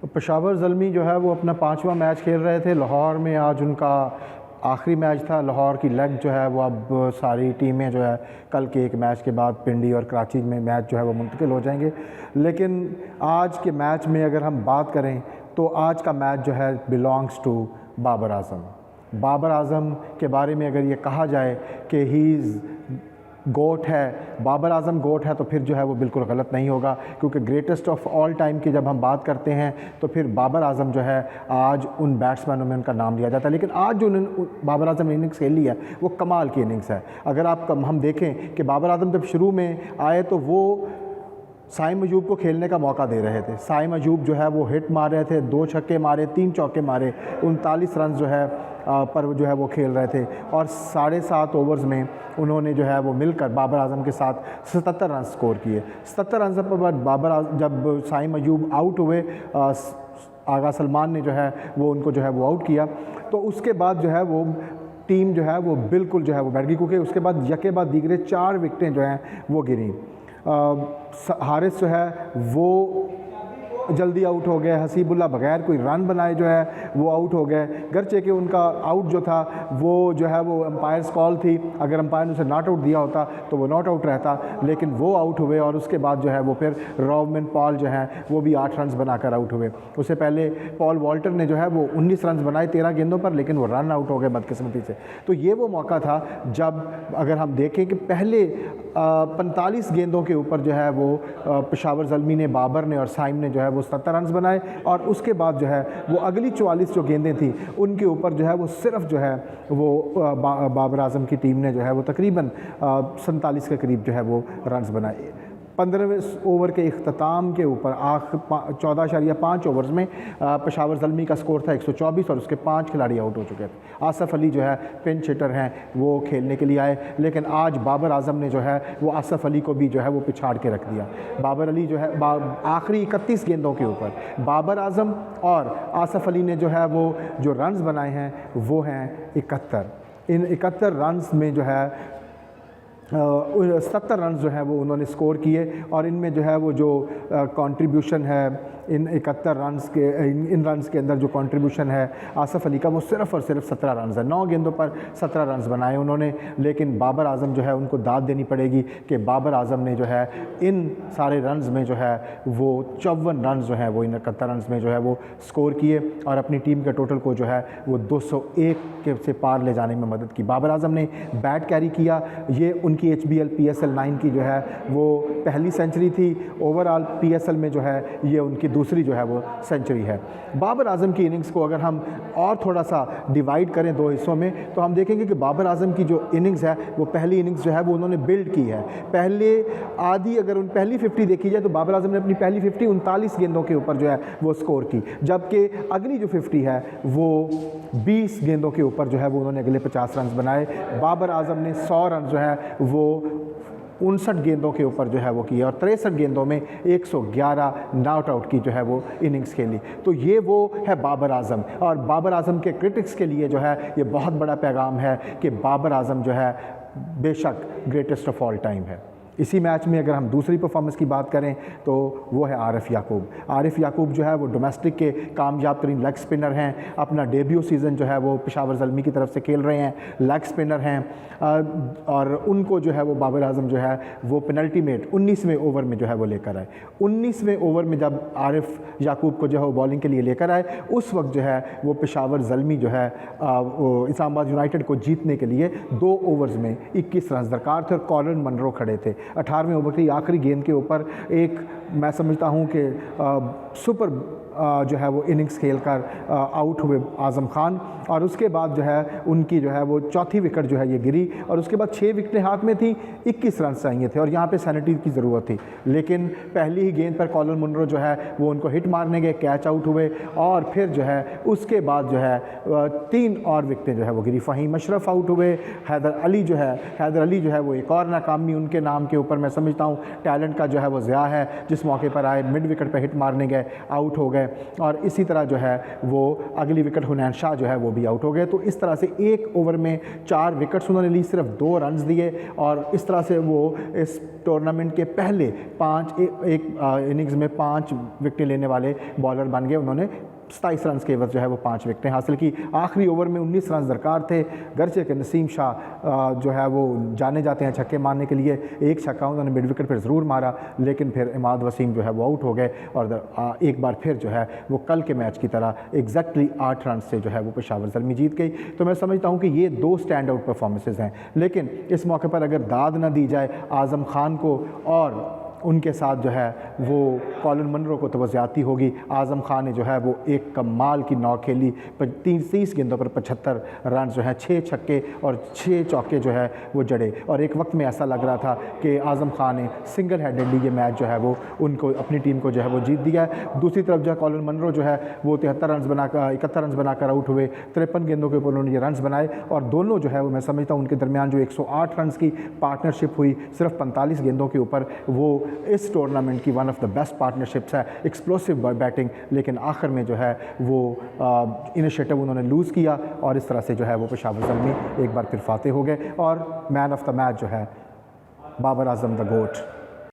पेशावर ज़ल्मी जो है वो अपना 5वां मैच खेल रहे थे लाहौर में। आज उनका आखिरी मैच था। लाहौर की लेग जो है वो अब सारी टीमें जो है कल के एक मैच के बाद पिंडी और कराची में मैच जो है वो मुंतकिल हो जाएंगे। लेकिन आज के मैच में अगर हम बात करें तो आज का मैच जो है बिलोंग्स टू बाबर आज़म। बाबर आज़म के बारे में अगर ये कहा जाए कि ही इज़ गोट है, बाबर आज़म गोट है, तो फिर जो है वो बिल्कुल गलत नहीं होगा, क्योंकि ग्रेटेस्ट ऑफ ऑल टाइम की जब हम बात करते हैं तो फिर बाबर आज़म जो है आज उन बैट्समैनों में उनका नाम लिया जाता है। लेकिन आज जो बाबर आज़म ने इनिंग्स खेली है वो कमाल की इनिंग्स है। अगर हम देखें कि बाबर आज़म जब शुरू में आए तो वो साइम अयूब को खेलने का मौका दे रहे थे। साइम अयूब जो है वो हिट मार रहे थे, 2 छक्के मारे, 3 चौके मारे, 39 रन जो है पर जो है वो खेल रहे थे। और 7.5 ओवर्स में उन्होंने जो है वो मिलकर बाबर आज़म के साथ 77 रन स्कोर किए। 77 रन पर जब साइम अयूब आउट हुए, आगा सलमान ने जो है वो उनको जो है वो आउट किया, तो उसके बाद जो है वो टीम जो है वो बिल्कुल जो है वो बैठ गई, क्योंकि उसके बाद यके बाद दीगरे 4 विकेटें जो हैं वो गिरी। हारिस जो है वो जल्दी आउट हो गए, हसीबुल्ला बगैर कोई रन बनाए जो है वो आउट हो गए। गर्चे कि उनका आउट जो था वो जो है वो अंपायर्स कॉल थी, अगर अंपायर ने उसे नॉट आउट दिया होता तो वो नॉट आउट रहता, लेकिन वो आउट हुए। और उसके बाद जो है वो फिर रोवमन पॉल जो है वो भी 8 रन बनाकर आउट हुए। उससे पहले पॉल वॉल्टर ने जो है वो 19 रन बनाए 13 गेंदों पर, लेकिन वो रन आउट हो गए बदकिस्मती से। तो ये वो मौका था जब अगर हम देखें कि पहले 45 गेंदों के ऊपर जो है वो पेशावर ज़ल्मी ने, बाबर ने और साइम ने जो है वो 70 रन बनाए, और उसके बाद जो है वो अगली 44 जो गेंदें थी उनके ऊपर जो है वो सिर्फ जो है वो बाबर आज़म की टीम ने जो है वो तकरीबन 47 के करीब जो है वो रन्स बनाए। 15वें ओवर के इख्तिताम के ऊपर 14.5 ओवर्स में पेशावर ज़ल्मी का स्कोर था 124 और उसके 5 खिलाड़ी आउट हो चुके थे। आसफ़ अली जो है पिंच हिटर हैं, वो खेलने के लिए आए, लेकिन आज बाबर आज़म ने जो है वो आसफ़ अली को भी जो है वो पिछाड़ के रख दिया। बाबर अली जो है आखिरी 31 गेंदों के ऊपर बाबर आज़म और आसफ़ अली ने जो है वो जो रन्स बनाए हैं वो हैं 71। इन 71 रन्स में जो है 70 रन जो है वो उन्होंने स्कोर किए, और इनमें जो है वो जो कंट्रीब्यूशन है इन 71 रन्स के इन रन्स के अंदर जो कंट्रीब्यूशन है आसफ़ अली का वो सिर्फ़ और सिर्फ 17 रन है। 9 गेंदों पर 17 रन बनाए उन्होंने। लेकिन बाबर आज़म जो है उनको दाद देनी पड़ेगी कि बाबर आज़म ने जो है इन सारे रन्स में जो है वो 54 रन जो है वो इन 71 रन में जो है वो स्कोर किए, और अपनी टीम के टोटल को जो है वो 201 के से पार ले जाने में मदद की। बाबर आज़म ने बैट कैरी किया। ये उनकी HBL PSL 9 की जो है वो पहली सेंचुरी थी। ओवरऑल PSL में जो है ये उनकी दूसरी जो है वो सेंचुरी है। बाबर आज़म की इनिंग्स को अगर हम और थोड़ा सा डिवाइड करें 2 हिस्सों में, तो हम देखेंगे कि बाबर आज़म की जो इनिंग्स है वो पहली इनिंग्स जो है वो उन्होंने बिल्ड की है। पहले आधी अगर उन पहली 50 देखी जाए तो बाबर आज़म ने अपनी पहली 50 39 गेंदों के ऊपर जो है वो स्कोर की, जबकि अगली जो 50 है वो 20 गेंदों के ऊपर जो है वो उन्होंने अगले 50 रन बनाए। बाबर आज़म ने 100 रन जो है वो 59 गेंदों के ऊपर जो है वो किया, और 63 गेंदों में 111 नॉट आउट की जो है वो इनिंग्स खेली। तो ये वो है बाबर आज़म, और बाबर आज़म के क्रिटिक्स के लिए जो है ये बहुत बड़ा पैगाम है कि बाबर आज़म जो है बेशक ग्रेटेस्ट ऑफ ऑल टाइम है। इसी मैच में अगर हम दूसरी परफॉर्मेंस की बात करें तो वो है आरिफ याकूब। आरिफ याकूब जो है वो डोमेस्टिक के कामयाब तरीन लेग स्पिनर हैं। अपना डेब्यू सीज़न जो है वो पेशावर ज़ल्मी की तरफ से खेल रहे हैं, लेग स्पिनर हैं, और उनको जो है वो बाबर आज़म जो है वो पेनल्टी मेट 19वें ओवर में जो है वो लेकर आए। 19वें ओवर में जब आरिफ याकूब को जो है वो बॉलिंग के लिए लेकर आए, उस वक्त जो है वो पेशावर ज़ल्मी जो है इस्लामाबाद यूनाइटेड को जीतने के लिए 2 ओवर्स में 21 रन दरकार थे, और कॉलिन मनरो खड़े थे। 18वें ओवर की आखिरी गेंद के ऊपर एक मैं समझता हूँ कि सुपर जो है वो इनिंग्स खेलकर आउट हुए आज़म खान, और उसके बाद जो है उनकी जो है वो चौथी विकेट जो है ये गिरी, और उसके बाद 6 विकेटें हाथ में थी, 21 रन चाहिए थे, और यहाँ पे सैनिटी की ज़रूरत थी। लेकिन पहली ही गेंद पर कॉलिन मुनरो जो है वो उनको हिट मारने गए, कैच आउट हुए, और फिर जो है उसके बाद जो है 3 और विकेटें जो है वो गिरी। फ़हीम अशरफ आउट हुए, हैदर अली जो है वो एक और नाकामी उनके नाम के ऊपर मैं समझता हूँ टैलेंट का जो है वो ज़िया है, जिस मौके पर आए मिड विकेट पर हिट मारने गए, आउट हो गए। गए और इसी तरह जो है वो अगली विकेट हुनैन शाह जो है वो भी आउट हो गए। तो इस तरह से एक ओवर में 4 विकेट्स उन्होंने ली, सिर्फ 2 रन्स दिए और इस तरह से वो इस टूर्नामेंट के पहले एक इनिंग्स में 5 विकेटें लेने वाले बॉलर बन गए। उन्होंने 27 रन के एवज जो है वो 5 विकेटें हासिल की। आखिरी ओवर में 19 रन दरकार थे, गर्चे के नसीम शाह जो है वो जाने जाते हैं छक्के मारने के लिए। एक छक्का उन्होंने मिड विकेट पर ज़रूर मारा, लेकिन फिर इमाद वसीम जो है वो आउट हो गए और एक बार फिर जो है वो कल के मैच की तरह एग्जैक्टली 8 रन से जो है वो पेशावर ज़ल्मी जीत गई। तो मैं समझता हूँ कि ये 2 स्टैंड आउट परफॉर्मेंसेज हैं। लेकिन इस मौके पर अगर दाद ना दी जाए आज़म खान को और उनके साथ जो है वो कॉलिन मनरो को, तो वो ज़्यादती होगी। आज़म खान ने जो है वो एक कमाल की नौ खेली, 30 गेंदों पर 75 रन जो है, 6 छक्के और 6 चौके जो है वो जड़े। और एक वक्त में ऐसा लग रहा था कि आज़म खान ने सिंगल हैंडेडली ये मैच जो है वो उनको, अपनी टीम को जो है वो जीत दिया है। दूसरी तरफ जो है कॉलिन मनरो जो है वो 71 रन बनाकर आउट हुए। 53 गेंदों के ऊपर उन्होंने ये रन बनाए और दोनों जो है वो मैं समझता हूँ उनके दरमियान जो 108 रन की पार्टनरशिप हुई सिर्फ 45 गेंदों के ऊपर, वो इस टूर्नामेंट की one of the best partnerships है। एक्सप्लोसिव बैटिंग, लेकिन आखिर में जो है वो इनिशिएटिव उन्होंने लूज़ किया और इस तरह से जो है वो पेशावर ज़ल्मी एक बार फिर फाते हो गए और मैन ऑफ द मैच जो है बाबर आजम द गोट